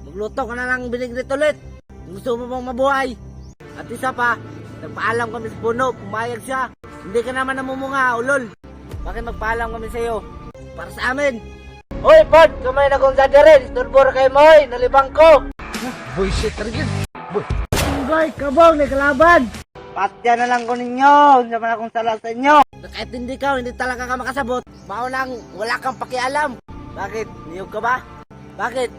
magluto ka na lang binigrit ulit. Kung gusto mo bang mabuhay. At isa pa, nagpaalam kami sa puno, pumayag siya. Hindi ka naman namumunga, ulol. Bakit magpaalam kami sa iyo? Para sa amin. Hoy, Pod! Kumay na kong sadarin. Isturbor kayo mo, hoy! Nalibang ko! Boy, shit, tarigin. Boy. Boy, kabong, may kalaban! Patya na lang ko ninyo. Hindi naman akong sala sa inyo. Kahit hindi ka, hindi talaga ka makasabot. Bao lang, wala kang pakialam. Bakit? Niyog ka ba? Bakit?